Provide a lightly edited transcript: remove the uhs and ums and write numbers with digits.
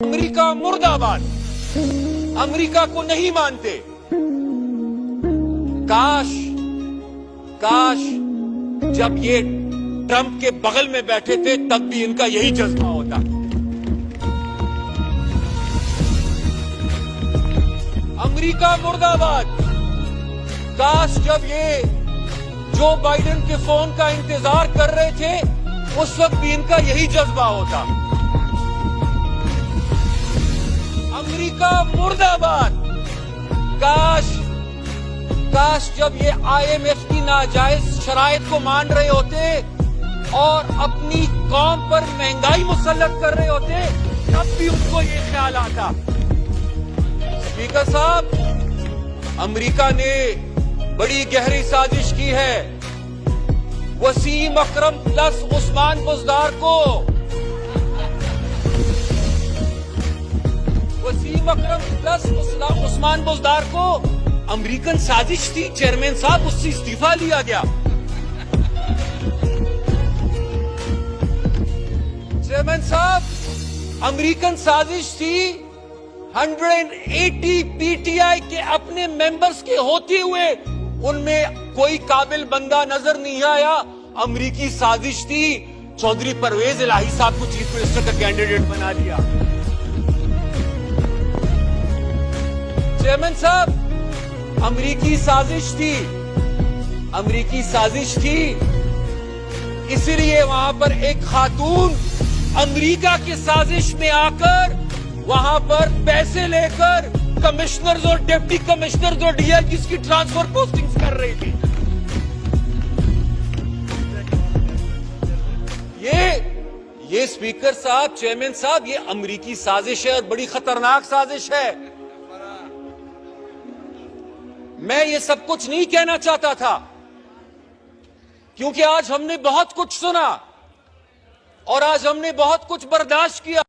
America मुर्दाबाद। America को नहीं मानते। काश काश जब ये ट्रंप के बगल में बैठे थे तब भी इनका यही जज्बा होता। अमेरिका मुर्दाबाद। काश जब ये जो बाइडेन के फोन का इंतजार कर रहे थे उस वक्त भी इनका यही जज्बा होता। अमेरिका मुर्दाबाद। काश जब ये आईएमएफ की नाजायज शराइत को मान रहे होते और अपनी कौम पर महंगाई मुसल्लत कर रहे होते तब भी उनको ये ख्याल आता। स्पीकर साहब, अमेरिका ने बड़ी गहरी साजिश की है। वसीम अकरम प्लस उस्मान बुज़दार को, वसीम अकरम प्लस उस्मान बुज़दार को अमेरिकन साजिश थी चेयरमैन साहब, उससे इस्तीफा लिया गया। चेयरमैन साहब, अमेरिकन साजिश थी 180 पीटीआई के अपने मेंबर्स के होते हुए उनमें कोई काबिल बंदा नजर नहीं आया। अमेरिकी साजिश थी चौधरी परवेज इलाही साहब को चीफ मिनिस्टर का कैंडिडेट बना दिया। चेयरमैन साहब, अमेरिकी साजिश थी इसीलिए वहां पर एक खातून अमेरिका की साजिश में आकर वहां पर पैसे लेकर कमिश्नर्स और डिप्टी कमिश्नर्स और डीआईजीज की ट्रांसफर पोस्टिंग्स कर रही थी। ये स्पीकर साहब, चेयरमैन साहब, ये अमेरिकी साजिश है और बड़ी खतरनाक साजिश है। मैं ये सब कुछ नहीं कहना चाहता था क्योंकि आज हमने बहुत कुछ सुना और आज हमने बहुत कुछ बर्दाश्त किया।